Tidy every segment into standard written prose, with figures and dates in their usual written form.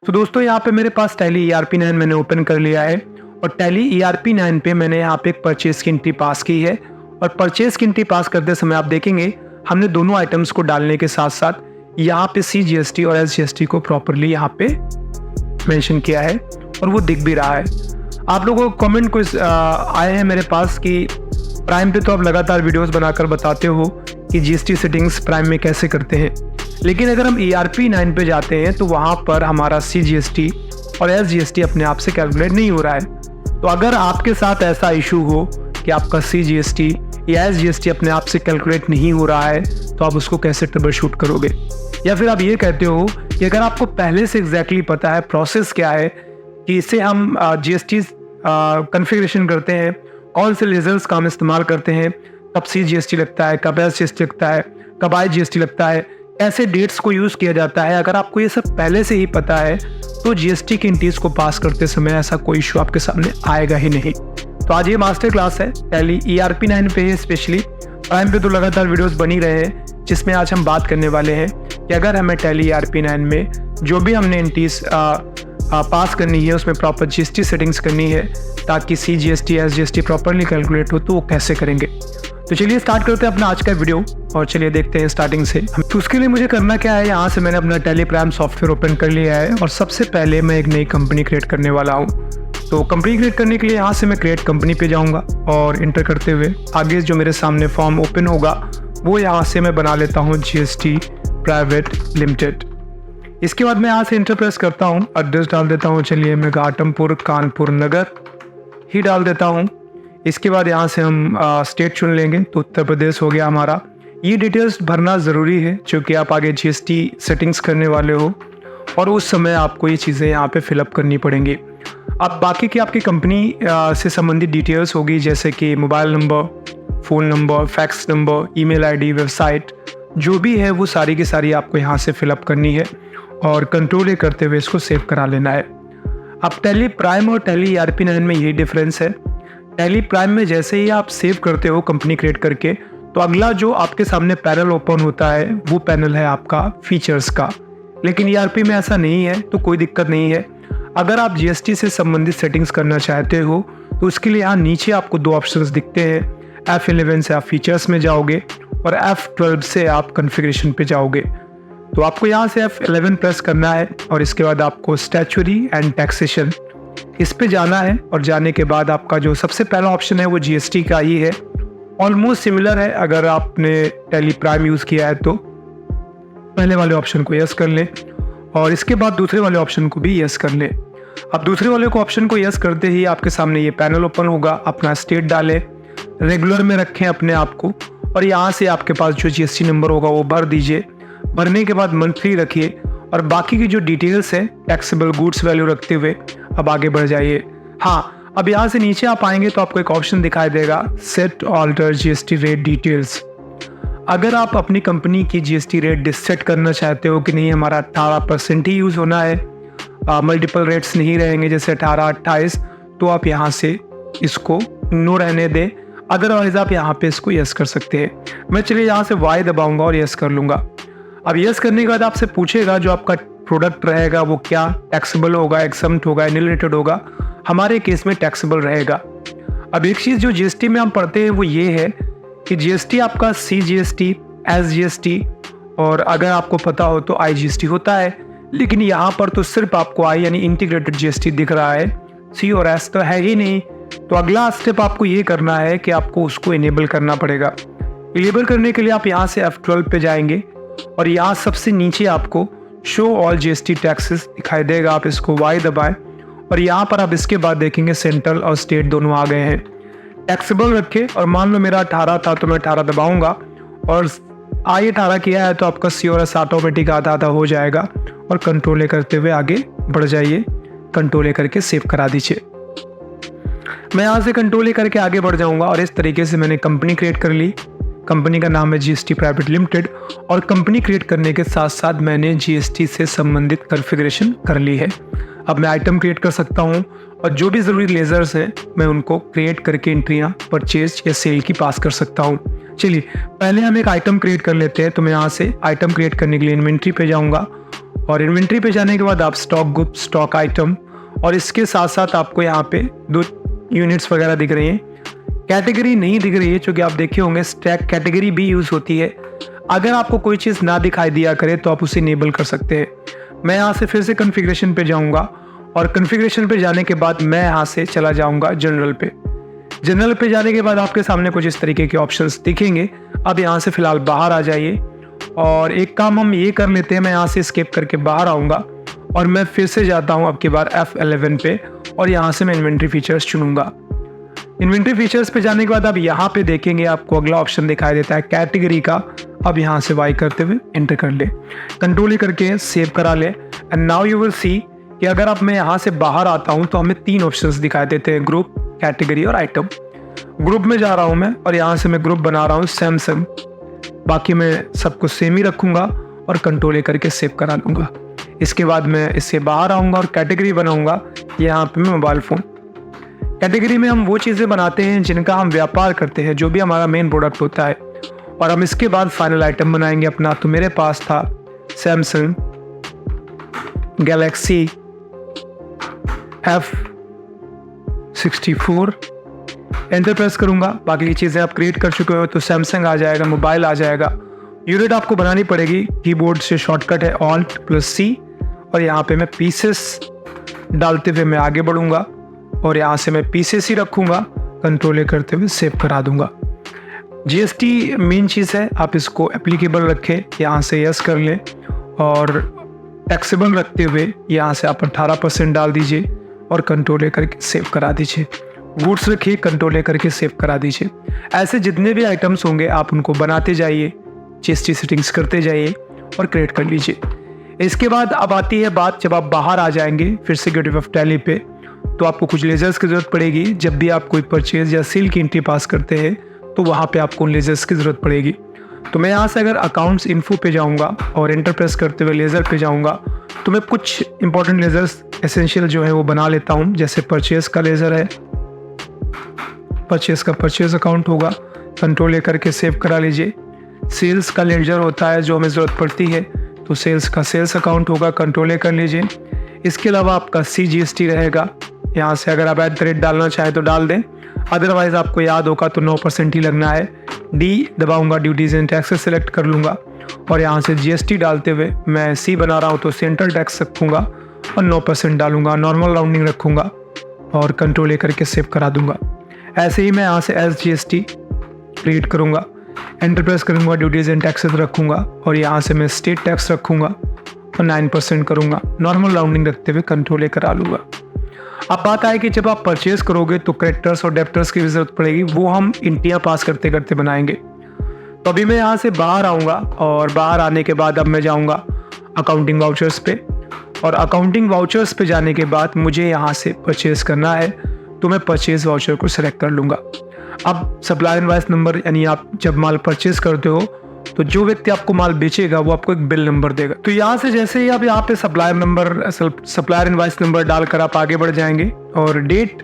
तो दोस्तों यहाँ पे मेरे पास टैली ERP9 मैंने ओपन कर लिया है और टैली ERP9 पे मैंने यहाँ पे एक परचेज की एंट्री पास की है। और परचेज की एंट्री पास करते समय आप देखेंगे हमने दोनों आइटम्स को डालने के साथ साथ यहाँ पे CGST और SGST को प्रॉपरली यहाँ पे मेंशन किया है और वो दिख भी रहा है। आप लोगों को कमेंट कुछ आए हैं मेरे पास कि प्राइम पे तो आप लगातार वीडियोस बनाकर बताते हो कि GST सेटिंग्स प्राइम में कैसे करते हैं, लेकिन अगर हम ERP9 पे जाते हैं तो वहाँ पर हमारा CGST और SGST अपने आप से कैलकुलेट नहीं हो रहा है। तो अगर आपके साथ ऐसा इशू हो कि आपका CGST या SGST अपने आप से कैलकुलेट नहीं हो रहा है तो आप उसको कैसे ट्रबल शूट करोगे? या फिर आप ये कहते हो कि अगर आपको पहले से एग्जैक्टली पता है प्रोसेस क्या है कि इससे हम GST कॉन्फ़िगरेशन करते हैं, कौन से लेजर्स का हम इस्तेमाल करते हैं, कब CGST लगता है, कब SGST लगता है, कब IGST लगता है, ऐसे डेट्स को यूज़ किया जाता है, अगर आपको ये सब पहले से ही पता है तो GST की एंट्रीज को पास करते समय ऐसा कोई इशू आपके सामने आएगा ही नहीं। तो आज ये मास्टर क्लास है टैली ERP9 पे है, स्पेशली प्राइम पे तो लगातार वीडियोस बनी रहे हैं, जिसमें आज हम बात करने वाले हैं कि अगर हमें टैली ERP9 में जो भी हमने एंट्रीज पास करनी है उसमें प्रॉपर GST सेटिंग्स करनी है ताकि CGST SGST प्रॉपरली कैलकुलेट हो, तो वो कैसे करेंगे। तो चलिए स्टार्ट करते हैं अपना आज का वीडियो और चलिए देखते हैं स्टार्टिंग से। तो उसके लिए मुझे करना क्या है, यहाँ से मैंने अपना टैली प्राइम सॉफ्टवेयर ओपन कर लिया है और सबसे पहले मैं एक नई कंपनी क्रिएट करने वाला हूँ। तो कंपनी क्रिएट करने के लिए यहाँ से मैं क्रिएट कंपनी पे जाऊँगा और इंटर करते हुए आगे जो मेरे सामने फॉर्म ओपन होगा वो यहाँ से मैं बना लेता हूँ GST प्राइवेट लिमिटेड। इसके बाद मैं यहाँ से इंटर प्रेस करता हूँ, एड्रेस डाल देता हूँ, चलिए मैं घाटमपुर कानपुर नगर ही डाल देता हूँ। इसके बाद यहाँ से हम स्टेट चुन लेंगे, तो उत्तर प्रदेश हो गया हमारा। ये डिटेल्स भरना ज़रूरी है क्योंकि आप आगे GST सेटिंग्स करने वाले हो और उस समय आपको ये चीज़ें यहाँ पे फिलअप करनी पड़ेंगी। अब बाकी की आपकी कंपनी से संबंधित डिटेल्स होगी, जैसे कि mobile number, phone number, fax number, email ID, website, जो भी है वो सारी की सारी आपको यहाँ से फिलअप करनी है और कंट्रोल करते हुए इसको सेव करा लेना है। अब टैली प्राइम और टैली ERP9 में यही डिफरेंस है। टैली प्राइम में जैसे ही आप सेव करते हो कंपनी क्रिएट करके, तो अगला जो आपके सामने पैनल ओपन होता है वो पैनल है आपका फीचर्स का, लेकिन ERP में ऐसा नहीं है, तो कोई दिक्कत नहीं है। अगर आप GST से संबंधित सेटिंग्स करना चाहते हो तो उसके लिए यहाँ नीचे आपको दो ऑप्शंस दिखते हैं। F11 से आप फीचर्स में जाओगे और F12 से आप कॉन्फ़िगरेशन पे जाओगे। तो आपको यहाँ से F11 प्रेस करना है और इसके बाद आपको स्टैच्यूरी एंड टैक्सेशन इस पे जाना है और जाने के बाद आपका जो सबसे पहला ऑप्शन है वो GST का ही है। ऑलमोस्ट सिमिलर है, अगर आपने टैली प्राइम यूज़ किया है तो पहले वाले ऑप्शन को यस कर लें और इसके बाद दूसरे वाले ऑप्शन को भी यस कर लें। अब दूसरे वाले को ऑप्शन को यस करते ही आपके सामने ये पैनल ओपन होगा। अपना स्टेट डालें, रेगुलर में रखें अपने आप को और यहाँ से आपके पास जो GST नंबर होगा वो भर दीजिए। भरने के बाद मंथली रखिए और बाकी की जो डिटेल्स है टैक्सेबल गुड्स वैल्यू रखते हुए अब आगे बढ़ जाइए। हाँ, अब यहाँ से नीचे आप आएंगे तो आपको एक ऑप्शन दिखाई देगा, set alter GST rate details. अगर आप अपनी कंपनी की GST रेट डिसेट करना चाहते हो कि नहीं हमारा 18% ही यूज़ होना है, मल्टीपल रेट्स नहीं रहेंगे जैसे 18, 28, तो आप यहाँ से इसको नो रहने दें, अदरवाइज आप यहाँ पे इसको यस कर सकते हैं। मैं चलिए यहाँ से Y दबाऊंगा और यस कर लूँगा। अब यस करने के बाद आपसे पूछेगा जो आपका प्रोडक्ट रहेगा वो क्या टैक्सेबल होगा, एक्सम्प्ट होगा, एनिलेटेड होगा। हमारे केस में टैक्सेबल रहेगा। अब एक चीज़ जो GST में हम पढ़ते हैं वो ये है कि GST आपका CGST, SGST और अगर आपको पता हो तो IGST होता है, लेकिन यहाँ पर तो सिर्फ आपको I यानी इंटीग्रेटेड GST दिख रहा है, C और S तो है ही नहीं। तो अगला स्टेप आपको ये करना है कि आपको उसको इनेबल करना पड़ेगा। इनेबल करने के लिए आप यहाँ से F12 पे जाएंगे और यहाँ सबसे नीचे आपको शो ऑल GST टैक्सेस दिखाई देगा। आप इसको Y दबाएं और यहाँ पर आप इसके बाद देखेंगे सेंट्रल और स्टेट दोनों आ गए हैं। टैक्सेबल रखे और मान लो मेरा 18 था तो मैं 18 दबाऊंगा और I 18 किया है तो आपका C और S ऑटोमेटिक आधा आधा हो जाएगा और कंट्रोल करते हुए आगे बढ़ जाइए। कंट्रोल करके सेव करा दीजिए। मैं यहाँ से कंट्रोल करके आगे बढ़ जाऊँगा और इस तरीके से मैंने कंपनी क्रिएट कर ली। कंपनी का नाम है GST प्राइवेट लिमिटेड और कंपनी क्रिएट करने के साथ साथ मैंने GST से संबंधित कॉन्फ़िगरेशन कर ली है। अब मैं आइटम क्रिएट कर सकता हूँ और जो भी ज़रूरी लेजर्स हैं मैं उनको क्रिएट करके एंट्रियाँ परचेज या सेल की पास कर सकता हूँ। चलिए पहले हम एक आइटम क्रिएट कर लेते हैं। तो मैं यहाँ से आइटम क्रिएट करने के लिए इन्वेंट्री पे जाऊँगा और इन्वेंट्री पे जाने के बाद आप स्टॉक ग्रुप, स्टॉक आइटम, और इसके साथ साथ आपको यहाँ पे 2 यूनिट्स वगैरह दिख रही हैं। कैटेगरी नहीं दिख रही है, चूँकि आप देखे होंगे स्टैक कैटेगरी भी यूज़ होती है। अगर आपको कोई चीज़ ना दिखाई दिया करे तो आप उसे इनेबल कर सकते हैं। मैं यहाँ से फिर से कॉन्फ़िगरेशन पे जाऊँगा और कॉन्फ़िगरेशन पे जाने के बाद मैं यहाँ से चला जाऊँगा जनरल पे। जनरल पे जाने के बाद आपके सामने कुछ इस तरीके के ऑप्शंस दिखेंगे। अब यहाँ से फ़िलहाल बाहर आ जाइए और एक काम हम ये कर लेते हैं, मैं यहाँ से स्किप करके बाहर आऊँगा और मैं फिर से जाता हूँ अब की बार F11 पे और यहाँ से मैं इन्वेंट्री फीचर्स चुनूँगा। इन्वेंट्री फीचर्स पे जाने के बाद आप यहाँ पे देखेंगे आपको अगला ऑप्शन दिखाई देता है कैटेगरी का। अब यहाँ से वाई करते हुए एंटर कर ले, कंट्रोल करके सेव करा ले। And now you will see कि अगर अब मैं यहाँ से बाहर आता हूँ तो हमें 3 ऑप्शंस दिखाई देते हैं, ग्रुप, कैटेगरी और आइटम। ग्रुप में जा रहा हूँ मैं और यहाँ से मैं ग्रुप बना रहा हूँ सैमसंग। बाकी मैं सब कुछ सेम ही रखूँगा और कंट्रोल करके सेव करा लूँगा। इसके बाद मैं इससे बाहर आऊँगा और कैटेगरी बनाऊँगा यहाँ पे मैं मोबाइल फ़ोन। कैटेगरी में हम वो चीज़ें बनाते हैं जिनका हम व्यापार करते हैं, जो भी हमारा मेन प्रोडक्ट होता है, और हम इसके बाद फाइनल आइटम बनाएंगे अपना। तो मेरे पास था Samsung Galaxy F64, enter press करूंगा। बाकी की चीज़ें आप क्रिएट कर चुके हो तो सैमसंग आ जाएगा, मोबाइल आ जाएगा। यूनिट आपको बनानी पड़ेगी, कीबोर्ड से शॉर्टकट है Alt+C, और यहाँ पे मैं पीसेस डालते हुए मैं आगे बढ़ूंगा और यहाँ से मैं पीसेस ही रखूंगा, कंट्रोल करते हुए सेव करा दूंगा। GST मेन चीज़ है, आप इसको एप्लीकेबल रखें, यहाँ से यस कर लें और टैक्सेबल रखते हुए यहाँ से आप 18% डाल दीजिए और कंट्रोल करके सेव करा दीजिए। गुड्स रखिए, कंट्रोल करके सेव करा दीजिए। ऐसे जितने भी आइटम्स होंगे आप उनको बनाते जाइए, GST सेटिंग्स करते जाइए और क्रिएट कर लीजिए। इसके बाद अब आती है बात, जब आप बाहर आ जाएंगे फिर से गेटवे ऑफ टैली पे, तो आपको कुछ लेजर्स की ज़रूरत पड़ेगी। जब भी आप कोई परचेज या सेल की एंट्री पास करते हैं तो वहाँ पे आपको उन लेजर्स की ज़रूरत पड़ेगी। तो मैं यहाँ से अगर अकाउंट्स इन्फो पे जाऊँगा और एंटर प्रेस करते हुए लेज़र पे जाऊँगा तो मैं कुछ इंपॉर्टेंट लेजर्स एसेंशियल जो है वो बना लेता हूँ। जैसे परचेज का लेज़र है, परचेज का परचेज अकाउंट होगा, कंट्रोल करके सेव करा लीजिए। सेल्स का लेजर होता है जो हमें ज़रूरत पड़ती है, तो सेल्स का सेल्स अकाउंट होगा, कंट्रोल कर लीजिए। इसके अलावा आपका CGST रहेगा, यहाँ से अगर आप @ डालना चाहें तो डाल दें, अदरवाइज़ आपको याद होगा तो 9% ही लगना है। D दबाऊंगा, ड्यूटीज़ एंड टैक्सेस सेलेक्ट कर लूँगा और यहाँ से GST डालते हुए मैं C बना रहा हूँ तो सेंट्रल टैक्स रखूँगा और 9% डालूँगा, नॉर्मल राउंडिंग रखूँगा और कंट्रोल करके सेव करा दूँगा। ऐसे ही मैं यहाँ से SGST क्रिएट करूँगा, एंटर प्रेस करूँगा, ड्यूटीज़ एंड टैक्सेस रखूँगा और यहाँ से मैं स्टेट टैक्स रखूँगा और 9% करूँगा, नॉर्मल राउंडिंग रखते हुए कंट्रोल करा लूँगा। अब बात आए कि जब आप परचेज करोगे तो क्रेडिटर्स और डेब्टर्स की भी जरूरत पड़ेगी, वो हम इंटियाँ पास करते करते बनाएंगे। तो अभी मैं यहाँ से बाहर आऊँगा और बाहर आने के बाद अब मैं जाऊँगा अकाउंटिंग वाउचर्स पे, और अकाउंटिंग वाउचर्स पे जाने के बाद मुझे यहाँ से परचेज करना है तो मैं परचेज वाउचर को सिलेक्ट कर लूँगा। अब सप्लायर इनवॉइस नंबर, यानी आप जब माल परचेज करते हो तो जो व्यक्ति आपको माल बेचेगा वो आपको एक बिल नंबर देगा। तो यहाँ से जैसे ही आप यहाँ पे सप्लायर इनवॉइस नंबर डालकर आप आगे बढ़ जाएंगे और डेट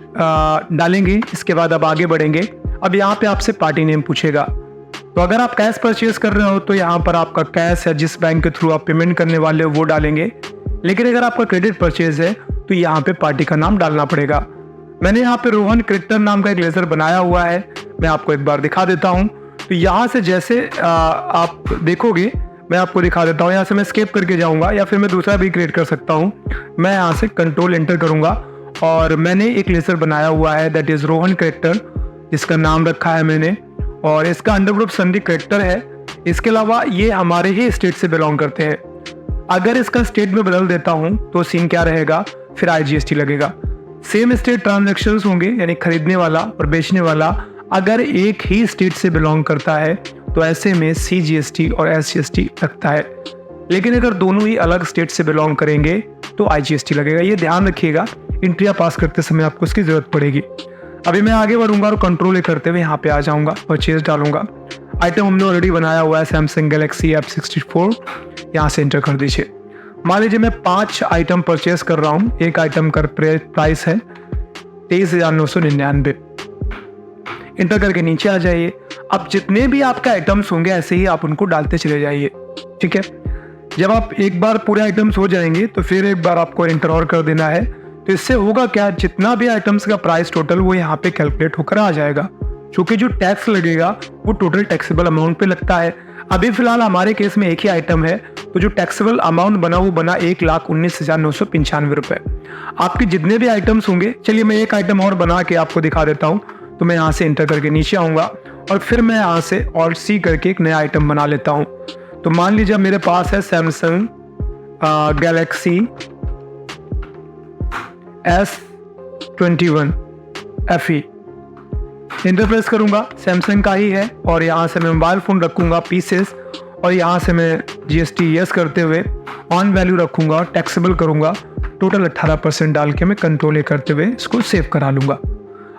डालेंगे। इसके बाद आप आगे बढ़ेंगे। अब यहाँ पे आपसे पार्टी नेम पूछेगा, तो अगर आप कैश परचेज कर रहे हो तो यहाँ पर आपका कैश या जिस बैंक के थ्रू आप पेमेंट करने वाले हो वो डालेंगे। लेकिन अगर आपका क्रेडिट परचेज है तो यहाँ पे पार्टी का नाम डालना पड़ेगा। मैंने यहाँ पे रोहन क्रिएटर नाम का एक लेजर बनाया हुआ है, मैं आपको एक बार दिखा देता हूँ। तो यहाँ से जैसे आप देखोगे, मैं आपको दिखा देता हूँ। यहाँ से मैं स्केप करके जाऊँगा या फिर मैं दूसरा भी क्रिएट कर सकता हूँ। मैं यहाँ से कंट्रोल एंटर करूँगा और मैंने एक लेजर बनाया हुआ है, दैट इज़ रोहन क्रिएटर, जिसका नाम रखा है मैंने, और इसका अंडरग्रुप सन्डी क्रिएटर है। इसके अलावा ये हमारे ही स्टेट से बिलोंग करते हैं। अगर इसका स्टेट में बदल देता हूँ तो सीन क्या रहेगा, फिर IGST लगेगा। सेम स्टेट ट्रांजैक्शंस होंगे, यानी खरीदने वाला और बेचने वाला अगर एक ही स्टेट से बिलोंग करता है तो ऐसे में CGST और SGST लगता है। लेकिन अगर दोनों ही अलग स्टेट से बिलोंग करेंगे तो IGST लगेगा। ये ध्यान रखिएगा, इंट्रिया पास करते समय आपको इसकी ज़रूरत पड़ेगी। अभी मैं आगे बढ़ूंगा और कंट्रोल करते हुए यहाँ पे आ जाऊँगा, परचेज डालूंगा। आइटम हमने ऑलरेडी बनाया हुआ है सैमसंग गैलेक्सी F64, यहाँ से एंटर कर दीजिए। मान लीजिए मैं 5 आइटम परचेज कर रहा हूँ, एक आइटम का प्राइस है 23,999। इंटर करके नीचे आ जाइए। अब जितने भी आपके आइटम्स होंगे ऐसे ही आप उनको डालते चले जाइए, ठीक है। जब आप एक बार पूरे आइटम्स हो जाएंगे तो फिर एक बार आपको एंटर और कर देना है। तो इससे होगा क्या, जितना भी आइटम्स का प्राइस टोटल वो यहाँ पे कैलकुलेट होकर आ जाएगा, क्योंकि जो टैक्स लगेगा वो टोटल टैक्सेबल अमाउंट पे लगता है। अभी फिलहाल हमारे केस में एक ही आइटम है, तो जो टैक्सेबल अमाउंट बना वो बना 1,19,995 रुपए। आपके जितने भी आइटम्स होंगे, चलिए मैं एक आइटम और बना के आपको दिखा देता हूँ। तो मैं यहाँ से एंटर करके नीचे आऊँगा और फिर मैं यहाँ से ऑल्ट सी करके एक नया आइटम बना लेता हूँ। तो मान लीजिए मेरे पास है Samsung Galaxy S21 FE। Enter press करूंगा, सैमसंग का ही है, और यहाँ से मैं मोबाइल फ़ोन रखूंगा पीसेस, और यहाँ से मैं GST यस करते हुए ऑन वैल्यू रखूंगा, टैक्सेबल करूंगा, टोटल 18% डाल के मैं कंट्रोल ए करते हुए इसको सेव करा लूंगा।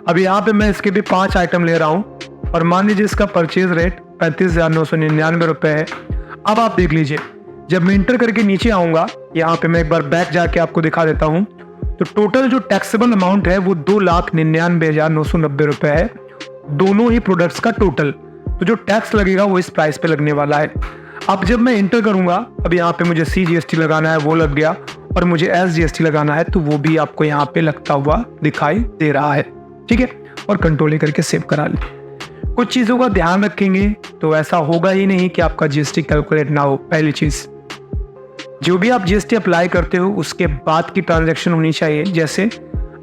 अब यहाँ पे मैं इसके भी 5 आइटम ले रहा हूँ, और मान लीजिए इसका परचेज रेट 35,999 रुपये है। अब आप देख लीजिए, जब मैं इंटर करके नीचे आऊँगा, यहाँ पे मैं एक बार बैक जाके आपको दिखा देता हूँ, तो टोटल जो टैक्सेबल अमाउंट है वो 2,99,990 रुपये है, दोनों ही प्रोडक्ट्स का टोटल। तो जो टैक्स लगेगा वो इस प्राइस पे लगने वाला है। अब जब मैं इंटर करूंगा, अब यहाँ पे मुझे CGST लगाना है, वो लग गया, और मुझे SGST लगाना है, तो वो भी आपको यहाँ पे लगता हुआ दिखाई दे रहा है। ठीक है, और कंट्रोल करके सेव करा ले। कुछ चीज़ों का ध्यान रखेंगे तो ऐसा होगा ही नहीं कि आपका GST कैलकुलेट ना हो। पहली चीज़, जो भी आप GST अप्लाई करते हो उसके बाद की ट्रांजैक्शन होनी चाहिए। जैसे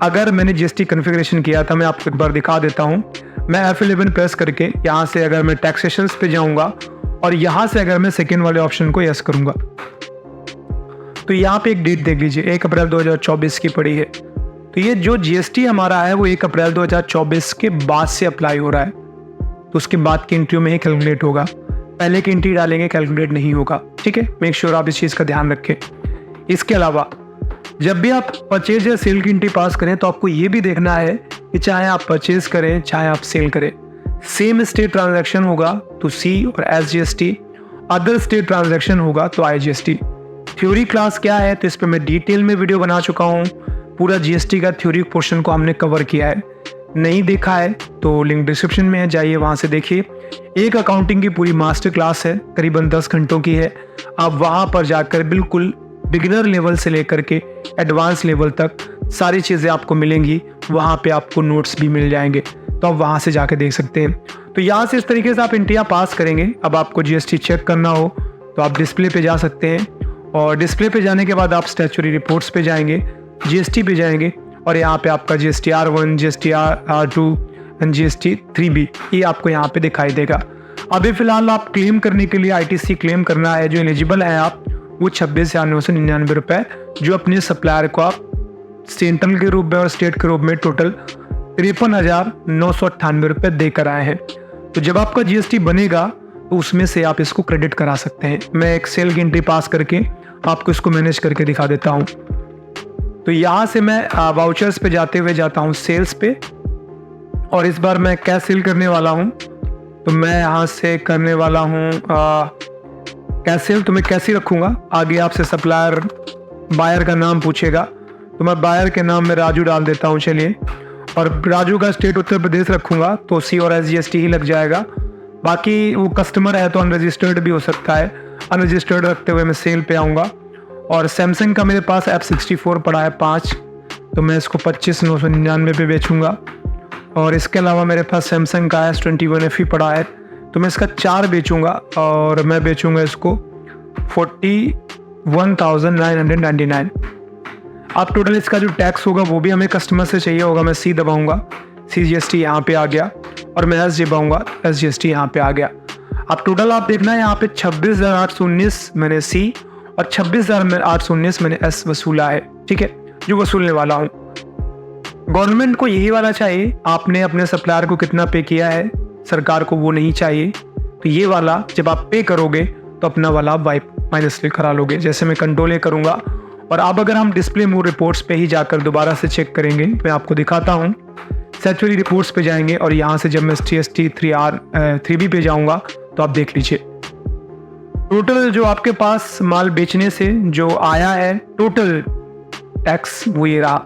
अगर मैंने GST कॉन्फ़िगरेशन किया था, मैं आपको एक बार दिखा देता हूँ। मैं F11 प्रेस करके यहाँ से अगर मैं टैक्सेशंस पे जाऊँगा, और यहाँ से अगर मैं सेकेंड वाले ऑप्शन को यस करूँगा, तो यहाँ पे एक डेट देख लीजिए, 1 अप्रैल 2024 की पड़ी है। तो ये जो GST हमारा है वो 1 अप्रैल 2024 के बाद से अप्लाई हो रहा है, तो उसके बाद की एंट्री में ही कैलकुलेट होगा। पहले की एंट्री डालेंगे कैलकुलेट नहीं होगा। ठीक है, मेक श्योर आप इस चीज़ का ध्यान रखें। इसके अलावा जब भी आप परचेज या सेल की एंट्री पास करें, तो आपको ये भी देखना है कि चाहे आप परचेज करें चाहे आप सेल करें, सेम स्टेट ट्रांजैक्शन होगा तो C और SGST, अदर स्टेट ट्रांजैक्शन होगा तो IGST। थ्योरी क्लास क्या है, तो इस पर मैं डिटेल में वीडियो बना चुका हूँ। पूरा GST का थ्योरी पोर्शन को हमने कवर किया है। नहीं देखा है तो लिंक डिस्क्रिप्शन में है, जाइए वहाँ से देखिए। एक अकाउंटिंग की पूरी मास्टर क्लास है, करीबन 10 घंटों की है। आप वहाँ पर जाकर बिल्कुल बिगिनर लेवल से लेकर के एडवांस लेवल तक सारी चीज़ें आपको मिलेंगी। वहाँ पे आपको नोट्स भी मिल जाएंगे, तो आप वहाँ से जाके देख सकते हैं। तो यहाँ से इस तरीके से आप एंट्रियाँ पास करेंगे। अब आपको GST चेक करना हो तो आप डिस्प्ले पे जा सकते हैं, और डिस्प्ले पे जाने के बाद आप स्टैट्यूटरी रिपोर्ट्स पे जाएंगे, GST पे जाएंगे, और यहाँ पे आपका GST R1, GST R2 and GST 3B ये आपको यहाँ पे दिखाई देगा। अभी फिलहाल आप क्लेम करने के लिए ITC क्लेम करना है, जो एलिजिबल है आप, वो 26,999 रुपये, जो अपने सप्लायर को आप सेंट्रल के रूप में और स्टेट के रूप में टोटल 53,998 रुपये देकर आए हैं। तो जब आपका GST बनेगा तो उसमें से आप इसको क्रेडिट करा सकते हैं। मैं एक सेल की एंट्री पास करके आपको इसको मैनेज करके दिखा देता हूँ। तो यहाँ से मैं वाउचर्स पे जाते हुए जाता हूँ सेल्स पे, और इस बार मैं क्या सेल करने वाला हूँ, तो मैं यहाँ से करने वाला हूँ कैसेल। तो मैं कैसे रखूँगा, आगे आपसे सप्लायर बायर का नाम पूछेगा, तो मैं बायर के नाम में राजू डाल देता हूँ। चलिए, और राजू का स्टेट उत्तर प्रदेश रखूँगा तो C और SGST ही लग जाएगा। बाकी वो कस्टमर है तो अनरजिस्टर्ड भी हो सकता है। अनरजिस्टर्ड रखते हुए मैं सेल पे आऊँगा, और सैमसंग का मेरे पास F64 पड़ा है 5, तो मैं इसको 25,999 पे बेचूँगा। और इसके अलावा मेरे पास सैमसंग का S21 FE पड़ा है, तो मैं इसका 4 बेचूंगा, और मैं बेचूंगा इसको 41,999। अब टोटल इसका जो टैक्स होगा वो भी हमें कस्टमर से चाहिए होगा। मैं C दबाऊंगा, CGST यहाँ पे आ गया, और मैं S दबाऊंगा, SGST यहाँ पे आ गया। अब टोटल आप देखना है यहाँ पे 26,819 मैंने C और 26,819 मैंने S वसूला है। ठीक है, जो वसूलने वाला हूँ। गवर्नमेंट को यही वाला चाहिए, आपने अपने सप्लायर को कितना पे किया है, सरकार को वो नहीं चाहिए। तो ये वाला जब आप पे करोगे तो अपना वाला आप वाइप माइनस करा लोगे। जैसे मैं कंट्रोल ए करूँगा, और अब अगर हम डिस्प्ले मोड रिपोर्ट्स पे ही जाकर दोबारा से चेक करेंगे, मैं आपको दिखाता हूँ। स्टैट्यूटरी रिपोर्ट्स पे जाएंगे, और यहाँ से जब मैं GST 3B पे जाऊँगा तो आप देख लीजिए टोटल जो आपके पास माल बेचने से जो आया है टोटल टैक्स, वो ये रहा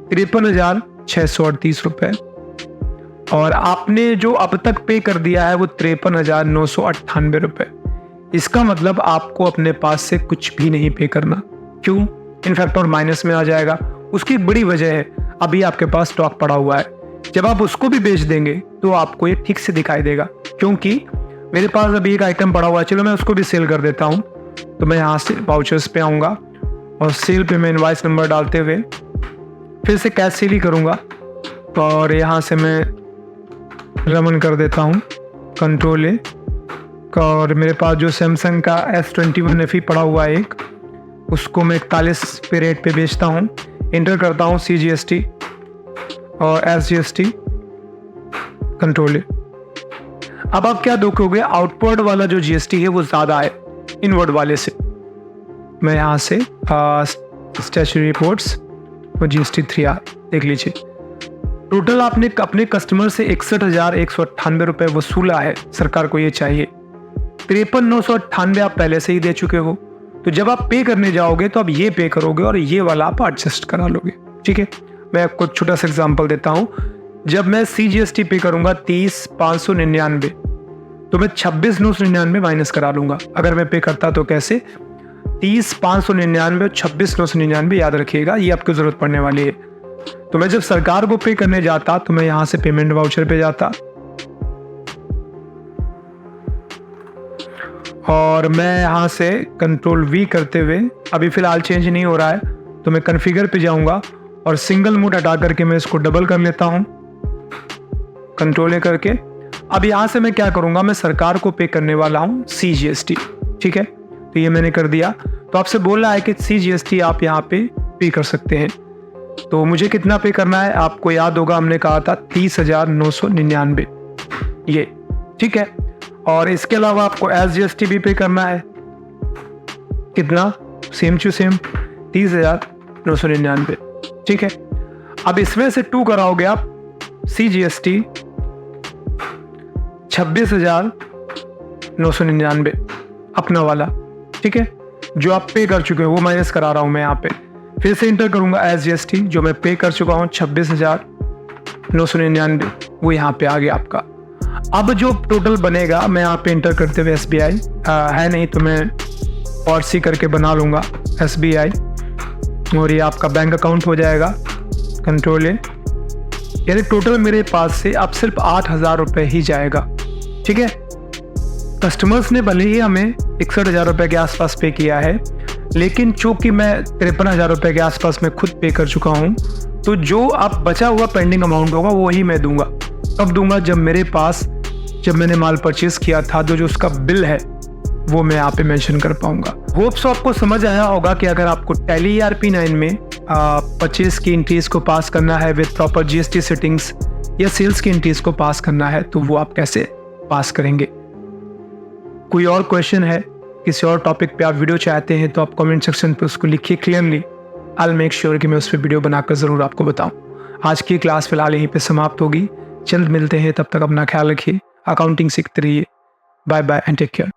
53,638 रुपये, और आपने जो अब तक पे कर दिया है वो 53,998 रुपये। इसका मतलब आपको अपने पास से कुछ भी नहीं पे करना। क्यों? इनफैक्ट और माइनस में आ जाएगा। उसकी एक बड़ी वजह है, अभी आपके पास स्टॉक पड़ा हुआ है, जब आप उसको भी बेच देंगे तो आपको ये ठीक से दिखाई देगा। क्योंकि मेरे पास अभी एक आइटम पड़ा हुआ है, चलो मैं उसको भी सेल कर देता हूँ। तो मैं यहाँ से वाउचर्स पे आऊँगा और सेल पे मैं इनवॉइस नंबर डालते हुए फिर से कैश सेल ही करूँगा और यहाँ से मैं रमन कर देता हूँ कंट्रोल ए। और मेरे पास जो सैमसंग का S21 FE पड़ा हुआ है एक, उसको मैं 41 पे रेट पे बेचता हूँ। इंटर करता हूँ CGST और SGST कंट्रोल ए। अब आप क्या देखोगे, आउटवर्ड वाला जो GST है वो ज़्यादा है इनवर्ड वाले से। मैं यहाँ से स्टैट्यूटरी रिपोर्ट्स और GST 3R देख लीजिए। टोटल आपने अपने कस्टमर से 61,198 रुपये वसूला है। सरकार को ये चाहिए 53,998 आप पहले से ही दे चुके हो। तो जब आप पे करने जाओगे तो आप ये पे करोगे और ये वाला आप एडजस्ट करा लोगे। ठीक है, मैं आपको छोटा सा एग्जांपल देता हूँ। जब मैं CGST पे करूँगा 30,599 तो मैं 26,999 माइनस करा लूँगा। अगर मैं पे करता तो कैसे, 30,599 और 26,999 याद रखिएगा, ये आपको ज़रूरत पड़ने वाली है। तो मैं जब सरकार को पे करने जाता तो मैं यहाँ से पेमेंट वाउचर पे जाता और मैं यहाँ से कंट्रोल V करते हुए, अभी फ़िलहाल चेंज नहीं हो रहा है तो मैं कॉन्फ़िगर पे जाऊँगा और सिंगल मोड हटा करके मैं इसको डबल कर लेता हूँ कंट्रोल ए करके। अब यहाँ से मैं क्या करूँगा, मैं सरकार को पे करने वाला हूँ CGST। ठीक है, तो ये मैंने कर दिया। तो आपसे बोल रहा है कि CGST आप यहाँ पे कर सकते हैं। तो मुझे कितना पे करना है, आपको याद होगा हमने कहा था 30,999 ये। ठीक है, और इसके अलावा आपको SGST भी पे करना है। कितना, सेम टू सेम 30,999। ठीक है, अब इसमें से 2 कराओगे आप CGST 26,999 अपना वाला। ठीक है, जो आप पे कर चुके हो वो माइनस करा रहा हूं मैं यहाँ पे। फिर से इंटर करूंगा SGST, जो मैं पे कर चुका हूँ 26,999, वो यहाँ पे आ गया आपका। अब जो टोटल बनेगा मैं यहाँ पे इंटर करते हुए SBI है नहीं तो मैं और सी करके बना लूँगा SBI और ये आपका बैंक अकाउंट हो जाएगा कंट्रोल ए। यानी टोटल मेरे पास से अब सिर्फ 8,000 रुपये ही जाएगा। ठीक है, कस्टमर्स ने भले ही हमें 61,000 रुपये के आसपास पे किया है, लेकिन चूँकि मैं 53,000 रुपये के आसपास मैं खुद पे कर चुका हूँ, तो जो अब बचा हुआ पेंडिंग अमाउंट होगा वो ही मैं दूंगा। कब दूंगा, जब मेरे पास जब मैंने माल परचेज किया था तो जो उसका बिल है वो मैं यहाँ पे मेंशन कर पाऊंगा। होप्स आपको समझ आया होगा कि अगर आपको टैली ERP9 में परचेज की एंट्रीज को पास करना है विद प्रॉपर GST सेटिंग्स या सेल्स की एंट्रीज को पास करना है तो वो आप कैसे पास करेंगे। कोई और क्वेश्चन है, किसी और टॉपिक पे आप वीडियो चाहते हैं तो आप कमेंट सेक्शन पे उसको लिखिए clearly. I will make sure कि मैं उस पर वीडियो बनाकर ज़रूर आपको बताऊं। आज की क्लास फिलहाल यहीं पे समाप्त होगी। जल्द मिलते हैं, तब तक अपना ख्याल रखिए, अकाउंटिंग सीखते रहिए। Bye bye and take care.